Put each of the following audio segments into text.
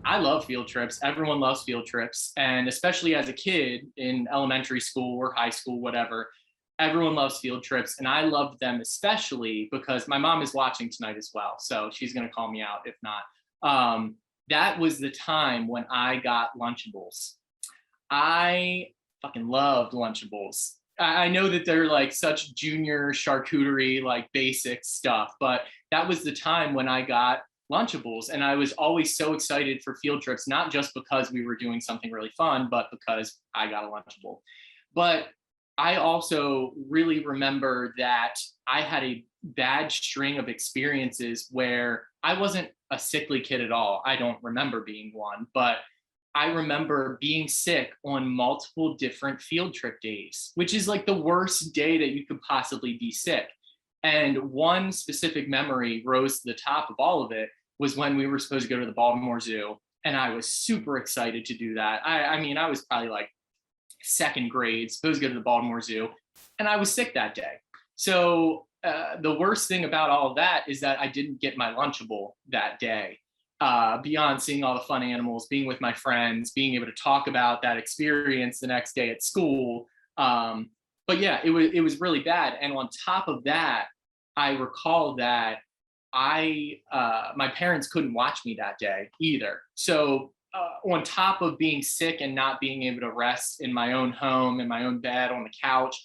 I love field trips. Everyone loves field trips. And especially as a kid in elementary school or high school, whatever, everyone loves field trips. And I loved them especially because my mom is watching tonight as well. So she's going to call me out if not. That was the time when I got Lunchables. I fucking loved Lunchables. I know that they're like such junior charcuterie, like basic stuff, but that was the time when I got Lunchables. And I was always so excited for field trips, not just because we were doing something really fun, but because I got a Lunchable. But I also really remember that I had a bad string of experiences where I wasn't a sickly kid at all. I don't remember being one, but I remember being sick on multiple different field trip days, which is like the worst day that you could possibly be sick. And one specific memory rose to the top of all of it was when we were supposed to go to the Baltimore Zoo. And I was super excited to do that. I mean, I was probably like second grade, supposed to go to the Baltimore Zoo, and I was sick that day. So the worst thing about all of that is that I didn't get my Lunchable that day. Beyond seeing all the fun animals, being with my friends, being able to talk about that experience the next day at school. But yeah, it was really bad. And on top of that, I recall that my parents couldn't watch me that day either. So on top of being sick and not being able to rest in my own home, in my own bed, on the couch,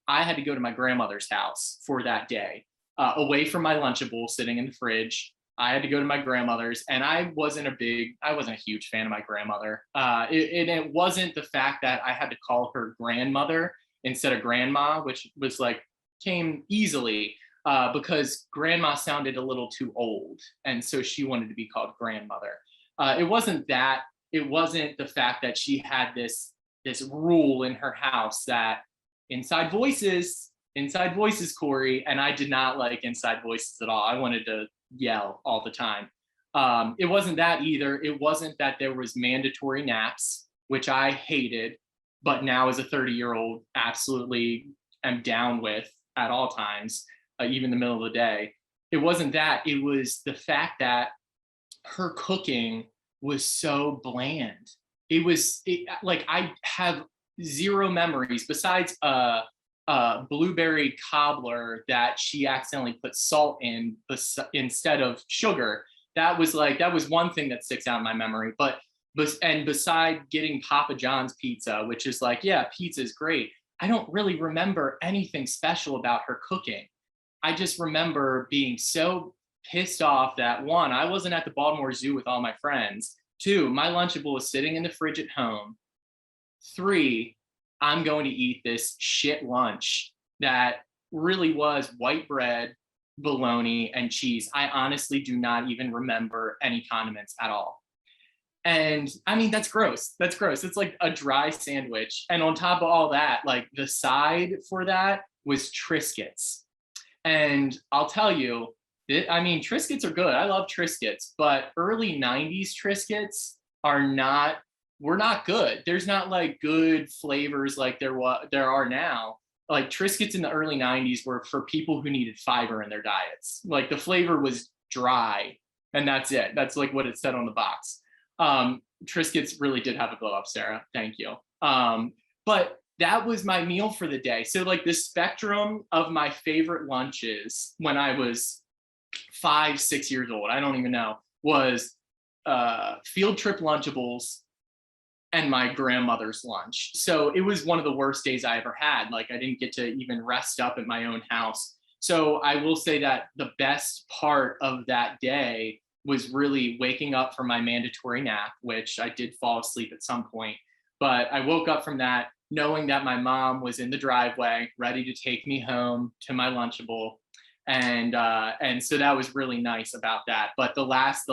I had to go to my grandmother's house for that day, away from my Lunchable sitting in the fridge. I had to go to my grandmother's, and I wasn't a huge fan of my grandmother. It wasn't the fact that I had to call her grandmother instead of grandma, which was like came easily because grandma sounded a little too old, and so she wanted to be called grandmother. It wasn't that. It wasn't the fact that she had this rule in her house that inside voices, Corey, and I did not like inside voices at all. I wanted to yell all the time. It wasn't that either. It wasn't that there was mandatory naps, which I hated, but now as a 30-year-old, absolutely am down with at all times, even the middle of the day. It wasn't that. It was the fact that her cooking was so bland. Like I have zero memories besides blueberry cobbler that she accidentally put salt in instead of sugar. That was one thing that sticks out in my memory. But beside getting Papa John's pizza, which is like, yeah, pizza is great, I don't really remember anything special about her cooking. I just remember being so pissed off that one, I wasn't at the Baltimore Zoo with all my friends. Two, my Lunchable was sitting in the fridge at home. Three, I'm going to eat this shit lunch that really was white bread, bologna, and cheese. I honestly do not even remember any condiments at all. And I mean, that's gross. That's gross. It's like a dry sandwich. And on top of all that, like the side for that was Triscuits. And I'll tell you, I mean, Triscuits are good. I love Triscuits, but early 90s Triscuits were not good. There's not like good flavors like there are now. Like Triscuits in the early 90s were for people who needed fiber in their diets. Like the flavor was dry and that's it. That's like what it said on the box. Triscuits really did have a glow up, Sarah. Thank you. But that was my meal for the day. So like the spectrum of my favorite lunches when I was 5, 6 years old, I don't even know, was field trip Lunchables and my grandmother's lunch. So it was one of the worst days I ever had. Like I didn't get to even rest up at my own house. So I will say that the best part of that day was really waking up from my mandatory nap, which I did fall asleep at some point. But I woke up from that knowing that my mom was in the driveway ready to take me home to my Lunchable. And so that was really nice about that. But the last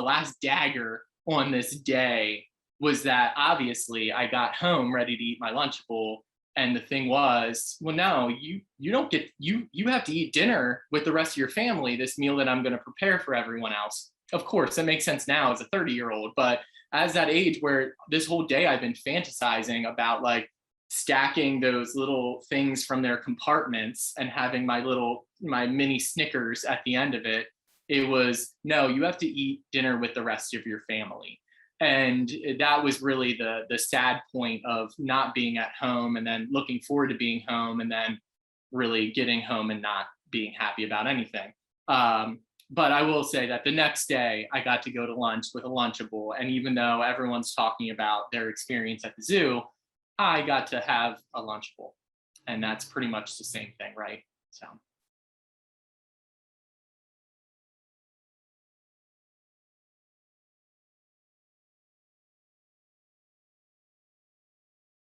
dagger on this day was that obviously I got home ready to eat my Lunchable. And the thing was, well, no, you don't get, you have to eat dinner with the rest of your family, this meal that I'm going to prepare for everyone else. Of course, that makes sense now as a 30-year-old, but as that age where this whole day I've been fantasizing about like stacking those little things from their compartments and having my mini Snickers at the end of it, it was, no, you have to eat dinner with the rest of your family. And that was really the sad point of not being at home and then looking forward to being home and then really getting home and not being happy about anything. But I will say that the next day I got to go to lunch with a Lunchable. And even though everyone's talking about their experience at the zoo, I got to have a Lunchable. And that's pretty much the same thing, right? So.